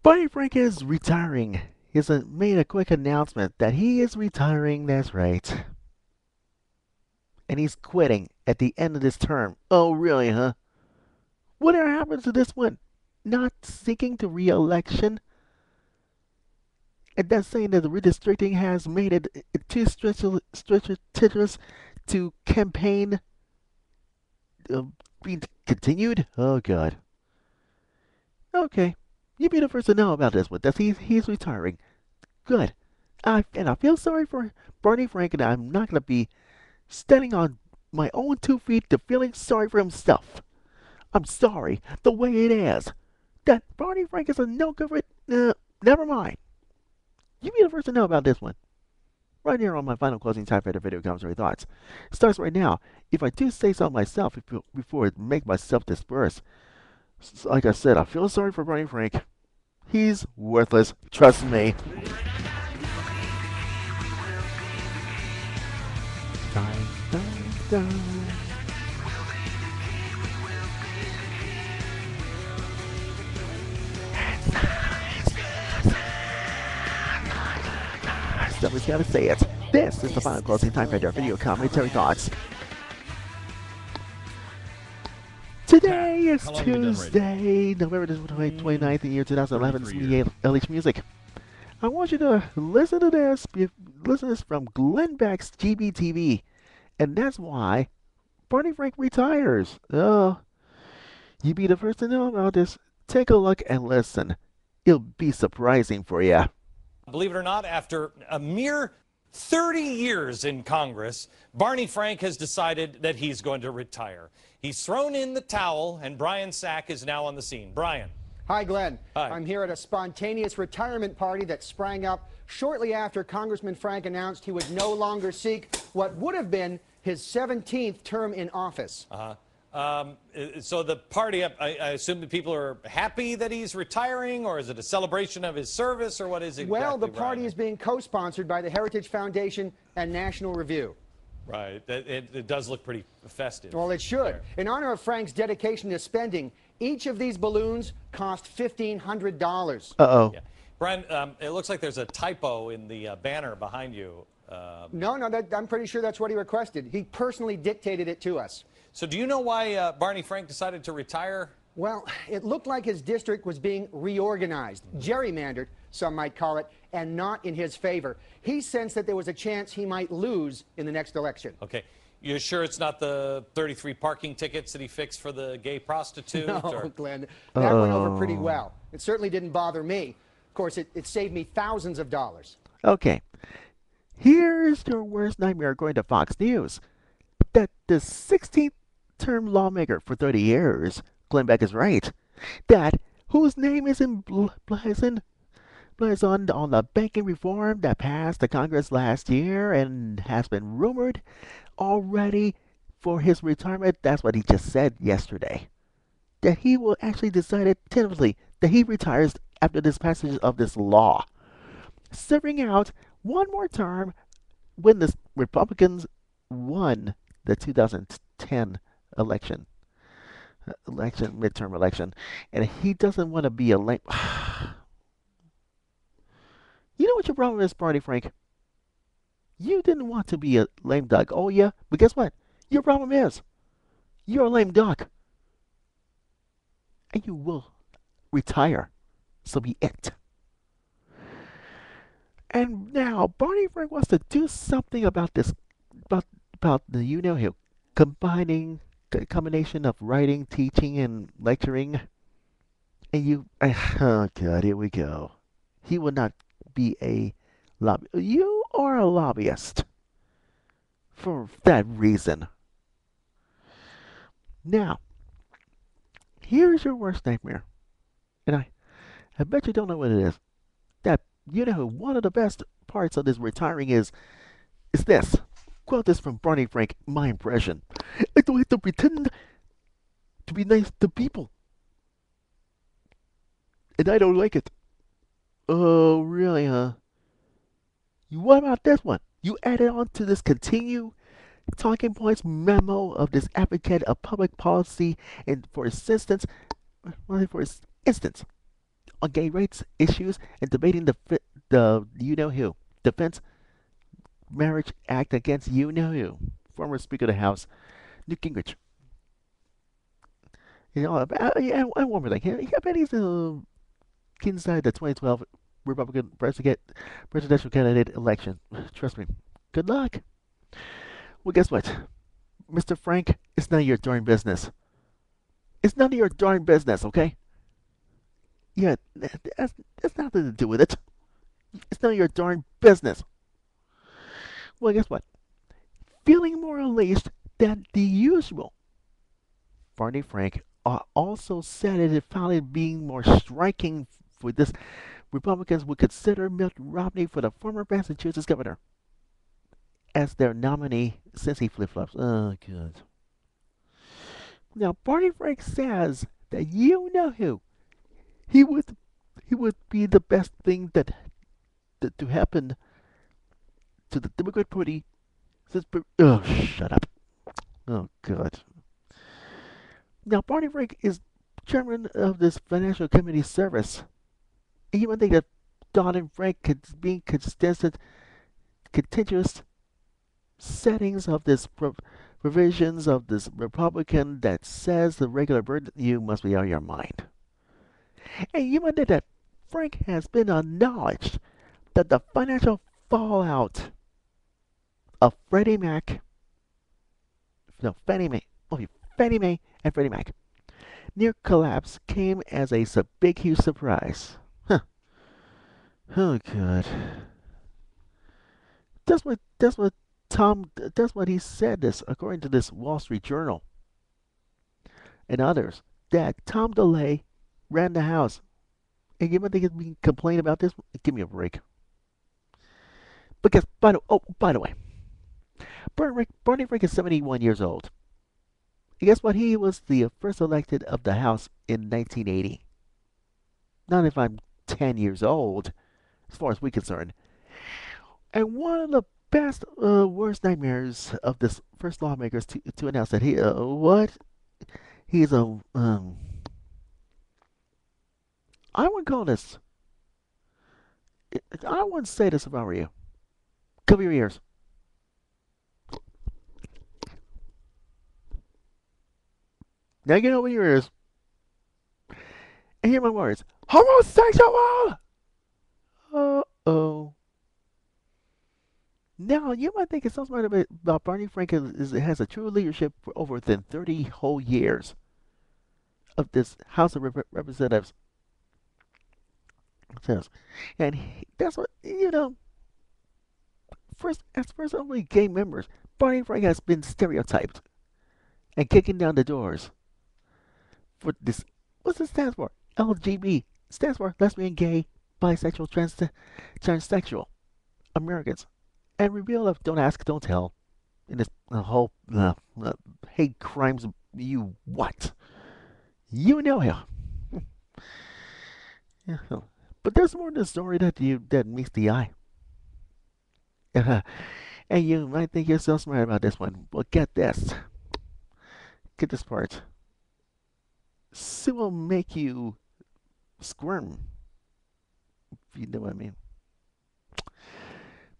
Barney Frank is retiring. He has made a quick announcement that he is retiring, that's right. And he's quitting at the end of this term. Oh, really, huh? Whatever happens to this one? Not seeking to re-election? And that's saying that the redistricting has made it too strenuous to campaign uh, being continued? Oh, God. Okay. You be the first to know about this one. That he's retiring. Good. And I feel sorry for Barney Frank, and I'm not going to be standing on my own 2 feet to feeling sorry for himself. I'm sorry, the way it is. That Barney Frank is a no good for it. Never mind. You be the first to know about this one. Right here on my final closing TimeFactor video commentary thoughts. Starts right now. If I do say so myself before I make myself disperse, like I said, I feel sorry for Barney Frank. He's worthless. Trust me. Time, time, time. Somebody's gotta say it. This is the final closing TimeFactor video commentary thoughts. Today is Tuesday, November 29th, the year 2011. It's me, LH Music. I want you to listen to this. Listen to this from Glenn Beck's GBTV. And that's why Barney Frank retires. Oh, you be the first to know about this. Take a look and listen. It'll be surprising for you. Believe it or not, after a mere 30 years in Congress, Barney Frank has decided that he's going to retire. He's thrown in the towel, and Brian Sack is now on the scene. Brian. Hi, Glenn. Hi. I'm here at a spontaneous retirement party that sprang up shortly after Congressman Frank announced he would no longer seek what would have been his 17th term in office. So the party, I assume that people are happy that he's retiring, or is it a celebration of his service, or what is it? Well, exactly, the party Brian? is being co-sponsored by the Heritage Foundation and National Review. Right. It does look pretty festive. Well, it should. There. In honor of Frank's dedication to spending, each of these balloons cost $1,500. Uh-oh. Yeah. Brian, it looks like there's a typo in the banner behind you. No, I'm pretty sure that's what he requested. He personally dictated it to us. So do you know why Barney Frank decided to retire? Well, it looked like his district was being reorganized, gerrymandered, some might call it, and not in his favor. He sensed that there was a chance he might lose in the next election. Okay. You sure it's not the 33 parking tickets that he fixed for the gay prostitute? No, or? Glenn, that went over pretty well. It certainly didn't bother me. Of course, it saved me thousands of dollars. Okay. Here's your worst nightmare according to Fox News. That the 16th term lawmaker for 30 years, Glenn Beck is right. That whose name is emblazoned on the banking reform that passed the Congress last year and has been rumored already for his retirement. That's what he just said yesterday. That he will actually decide tentatively that he retires after this passage of this law, serving out one more term when the Republicans won the 2010 midterm election, and he doesn't want to be a lame. You know what your problem is, Barney Frank? You didn't want to be a lame duck, oh yeah? But guess what? Your problem is you're a lame duck, and you will retire. So be it. And now Barney Frank wants to do something about this, about the combination of writing, teaching, and lecturing. And oh God, here we go. He will not be a lobby. You are a lobbyist for that reason. Now, here's your worst nightmare, and I bet you don't know what it is. That one of the best parts of this retiring is this. Quote this from Barney Frank, my impression. I don't have to pretend to be nice to people. And I don't like it. Oh, really, huh? What about this one? You added on to this continue talking points memo of this advocate of public policy and for instance, on gay rights issues and debating the you know who Defense Marriage Act against you know who, former Speaker of the House Newt Gingrich. Yeah, and one more thing. I bet he's inside the 2012 Republican presidential candidate election. Trust me. Good luck. Well, guess what, Mr. Frank? It's none of your darn business. It's none of your darn business, okay? Yeah, that's nothing to do with it. It's none of your darn business. Well, guess what? Feeling more unleashed than the usual, Barney Frank also said it finally being more striking for this Republicans would consider Mitt Romney for the former Massachusetts governor as their nominee since he flip flops. Oh, good. Now, Barney Frank says that you know who he would he would be the best thing that to happen to the Democrat Party since. Oh, shut up. Oh, God. Now, Barney Frank is chairman of this financial committee service. And you would think that Don and Frank could be consistent, contentious settings of this provisions of this Republican that says the regular bird, you must be out of your mind. And you might think that Frank has been acknowledged that the financial fallout of Freddie Mac, no, Fannie Mae, Fannie Mae and Freddie Mac near collapse came as a big, huge surprise. Huh. Oh, God. That's what Tom. That's what he said. This according to this Wall Street Journal and others that Tom DeLay ran the house. And you might think he's been complaining about this. Give me a break. Because by the way, Barney Frank is 71 years old. And guess what? He was the first elected of the House in 1980. Not if I'm 10 years old, as far as we're concerned. And one of the best, worst nightmares of this first lawmakers to announce that he's a, I would call this, I wouldn't say this if I were you. Cover your ears. Now get over your ears and hear my words. Homosexual! Uh-oh. Now, you might think it's so smart about Barney Frank has a true leadership for over within 30 whole years of this House of Representatives. Says. And that's what, first only gay members, Barney Frank has been stereotyped and kicking down the doors for this. What's it stand for? LGB stands for lesbian, gay, bisexual, transsexual Americans. And reveal of don't ask, don't tell. In this whole hate crimes, you what? You know him. Yeah. But there's more to the story that meets the eye. And you might think you're so smart about this one. Well, get this. Get this part. It will make you squirm. If you know what I mean.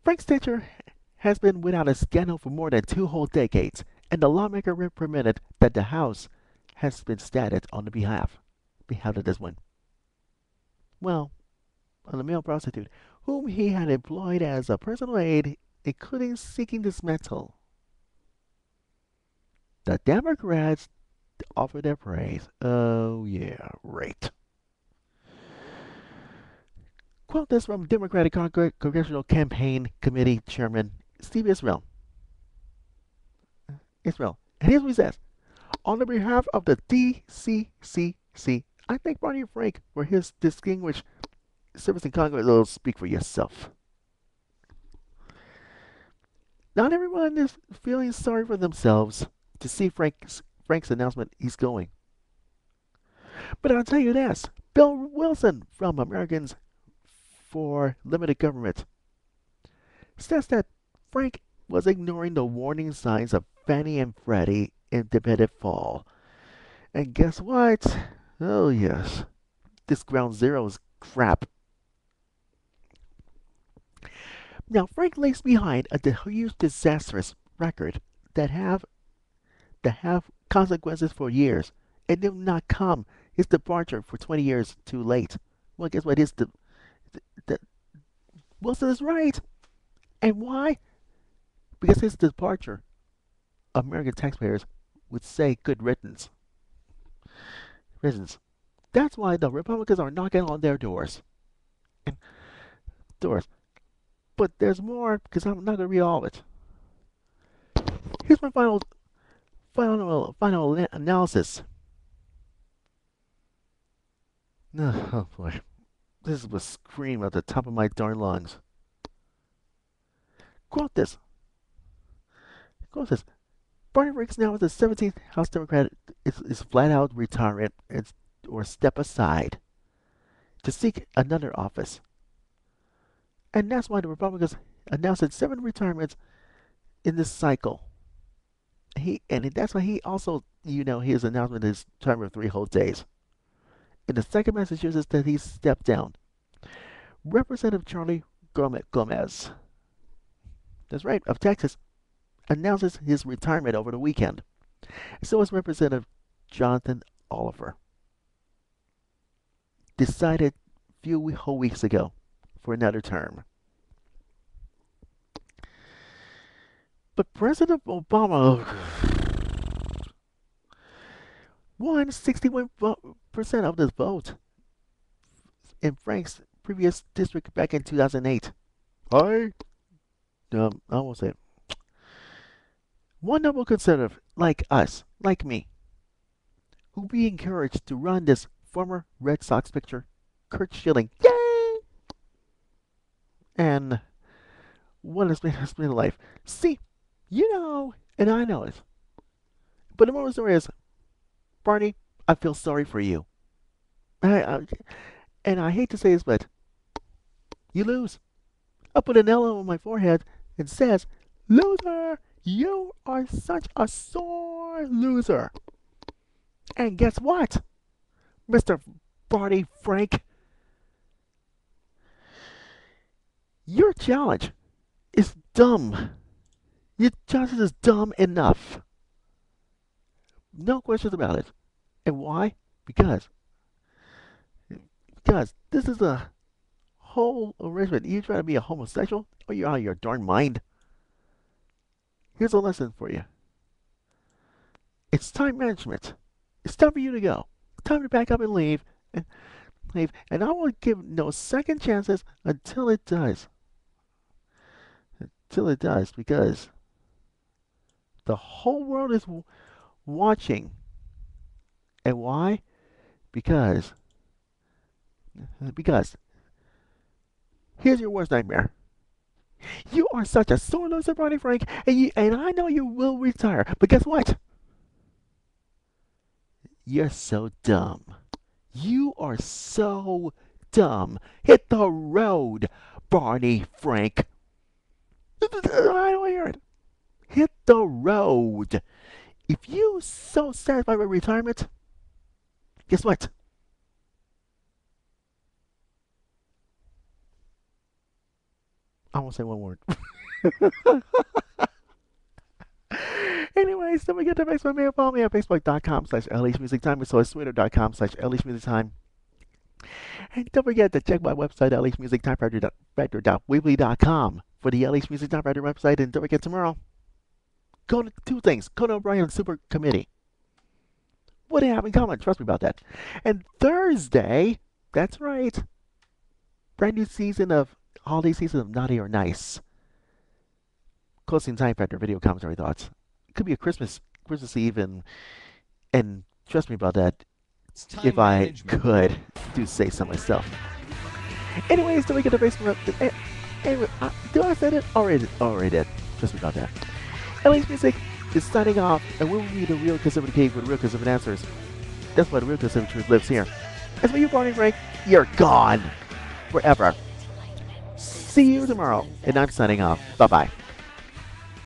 Frank Stitcher has been without a scandal for more than 2 whole decades, and the lawmaker recommended that the House has been stated on the behalf of this one. Well, on a male prostitute, whom he had employed as a personal aide, including seeking dismissal. The Democrats offered their praise. Oh, yeah, right. Quote this from Democratic Congressional Campaign Committee Chairman Steve Israel. And here's what he says. On the behalf of the DCCC, I thank Barney Frank for his distinguished service in Congress. Oh, speak for yourself. Not everyone is feeling sorry for themselves to see Frank's announcement he's going. But I'll tell you this. Bill Wilson from Americans for Limited Government says that Frank was ignoring the warning signs of Fannie and Freddie in the fall. And guess what? Oh, yes. This ground zero is crap. Now, Frank leaves behind a huge, disastrous record that have consequences for years, and did not come. His departure for 20 years too late. Well, guess what? The Wilson is right, and why? Because his departure, American taxpayers would say good riddance. Riddance. That's why the Republicans are knocking on their doors. And doors. But there's more because I'm not gonna read all of it. Here's my final analysis. Oh boy, this was scream at the top of my darn lungs. Quote this. Quote this. Barney Riggs now is the 17th House Democrat is flat out retiring or step aside to seek another office. And that's why the Republicans announced 7 retirements in this cycle. That's why he also, his announcement is term of 3 whole days. In the second Massachusetts that he stepped down, Representative Charlie Gomez, that's right, of Texas, announces his retirement over the weekend. So is Representative Jonathan Oliver. Decided a few whole weeks ago for another term. But President Obama won 61% of the vote in Frank's previous district back in 2008. I won't say it. One noble conservative like us, like me, who be encouraged to run this former Red Sox pitcher, Kurt Schilling, yay! And what has been life. See, and I know it. But the moral story is, Barney, I feel sorry for you. And I hate to say this, but you lose. I put an L on my forehead and says, loser, you are such a sore loser. And guess what, Mr. Barney Frank? Your challenge is dumb. Your challenge is dumb enough. No questions about it. And why? Because this is a whole arrangement. You try to be a homosexual, or you're out of your darn mind. Here's a lesson for you. It's time management. It's time for you to go. Time to pack up and leave. And I won't give no second chances until it does. Until it does, because the whole world is watching. And why? Because here's your worst nightmare. You are such a sore loser, Barney Frank, and I know you will retire. But guess what? You're so dumb. You are so dumb. Hit the road, Barney Frank. I don't hear it. Hit the road. If you so satisfied with retirement, guess what? I won't say one word. Anyways, don't forget to Facebook me. Follow me at facebook.com/LHMusicTime. So it's twitter.com/LHMusicTime. And don't forget to check my website, lhmusictimefactor.weebly.com, for the LH Music Time Factor website. And don't forget tomorrow, go to 2 things. Conan O'Brien Super Committee. What do you have in common? Trust me about that. And Thursday, that's right, brand new holiday season of Naughty or Nice. Closing Time Factor video commentary thoughts. It could be a Christmas Eve, and trust me about that, if I could do say so myself. Anyways, don't forget to Facebook. Anyway, do I say it? Already did. Trust me about that. LH Music is signing off, and we will be the real conservative cave with real conservative answers. That's why the real conservative truth lives here. As for you, Barney Frank, you're gone forever. See you tomorrow, and I'm signing off. Bye-bye.